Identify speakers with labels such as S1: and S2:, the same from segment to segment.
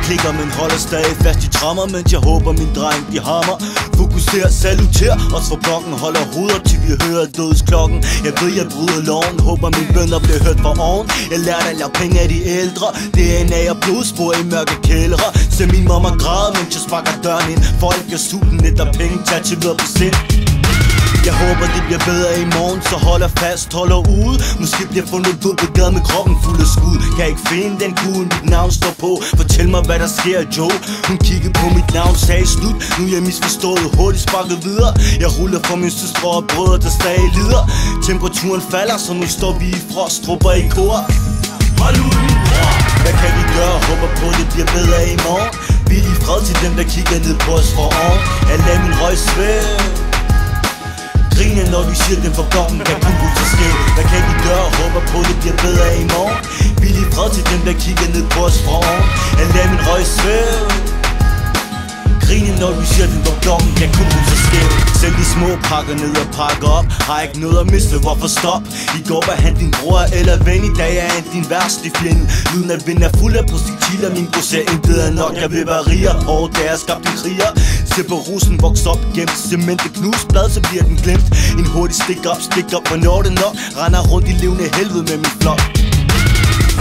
S1: klikker, men holder stadig fast i trammer, mens jeg håber min dreng de hammer. Fokuser, saluter, os for blokken, holder hovedet til vi hører dødsklokken. Jeg ved jeg bryder loven, håber mine bønder bliver hørt fra oven. Jeg lærte at lave penge af de ældre, DNA og blodspor i mørke kældre. Se min mamma græde, mens jeg sparker døren ind. Folk er sulten, lidt af penge, tatoveret på sind. Jeg håber det bliver bedre i morgen, så holder fast, holder ude. Måske bliver fundet ud på gaden med kroppen fuld af skud. Kan ikke finde den kugle, mit navn står på. Fortæl mig hvad der sker, Joe. Hun kiggede på mit navn, sagde slut. Nu er jeg misforstået, hurtigt sparket videre. Jeg ruller for min søstre og brødre, der stadig lider. Temperaturen falder, så nu står vi i frost, råber i kor. Hold ud min bror. Hvad kan vi gøre? Håber på det bliver bedre i morgen. Vi er i fred til dem der kigger ned på os for oven. Jeg lader min røg svæve. Griner når du siger den for blokken, kan kun bruge til skæld. Hvad kan vi gøre? Håber på det bliver bedre i morgen. Vi er lige fred til dem der kigger ned på os fra oven. Jeg lader min røg svæve. Griner når du siger den for blokken, kan kun bruge til skæld. Selv de små pakker ned og pakker op. Har ikke noget at miste, hvorfor stop? I går var han din bror eller ven, i dag er han din værste fjende. Lyden af vind er fuld af projektiler, min bror ser intet er nok. Jeg vil være rigere, og da jeg skabt en kriger. Se på rosen vokse op, gemt cement det knust blad, så bliver den glemt. En hurtig stik op, hvornår det nok. Render rundt i levende helvede med min flok.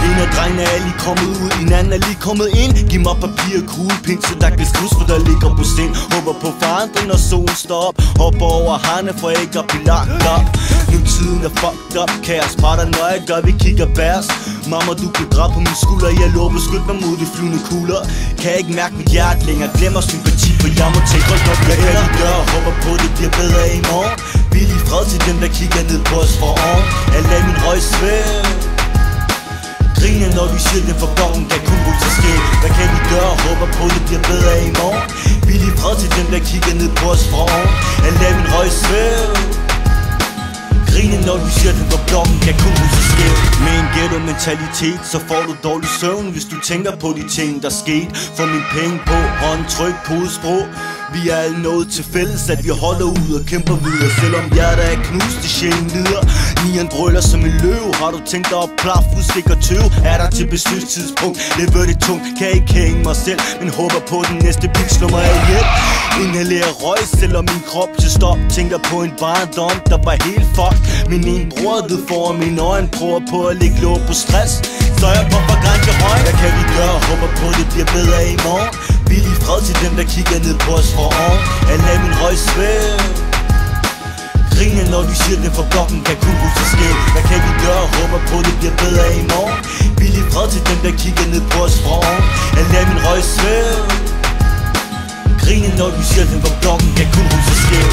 S1: En af drengene er lige kommet ud, en anden er lige kommet ind. Giv mig papir og kuglepind, så der kan skrives, for der ligger på sind. Håber på forandring, når solen står op. Hopper over herne for ikke at blive lagt op. Nu tiden er fucked up, kaos parter nøje, gør vi kigger bærs. Mamma du kan græde på min skulder, jeg lover beskyt mig mod de flyvende kugler. Kan ikke mærke mit hjerte længere, glemmer sympati, for jeg må tænke hold op, jeg ender gør. Håber på det bliver bedre i morgen. Vi er lige fred til dem der kigger ned på os for oven. Jeg lader min røg svæve. Griner når du siger den for blokken, kan kun bruge til skæld. Hvad kan vi gøre? Håber på det bliver bedre i morgen. Vi er lige fred til dem der kigger ned på os fra oven. Jeg lader min røg svæve. Griner når du siger den for blokken, kan kun bruge til skæld. Med en ghetto mentalitet, så får du dårlig søvn, hvis du tænker på de ting der skete. Få min penge på, håndtryk på udsprog. Vi er alle nået til fælles, at vi holder ud og kæmper videre. Selvom hjertet er knust, det sjælen lider. Nieren brøler som en løv. Har du tænkt dig at plaf, udstik og tøv? Er der til beslutstidspunkt, lever det tungt. Kan ikke hænge mig selv, men håber på den næste bil slår mig ihjel. Inhalerer røg, selvom min krop til stop. Tænker på en barndom, der var helt fucked. Min ene bror ved foran mine øjne, prøver på at lægge låg på stress. Så jeg popper grænse røg. Hvad kan vi gøre? Håber på det bliver bedre i morgen. Vi er lige fred til dem der kigger ned på os for oven. Jeg lader min røg svæve. Griner når du siger den for blokken, kan kun bruge til skæld. Hvad kan vi gøre? Håber på det bliver bedre i morgen. Vi er lige fred til dem der kigger ned på os fra oven. Jeg lader min røg svæve. Griner når du siger den for blokken, kan kun bruge til skæld.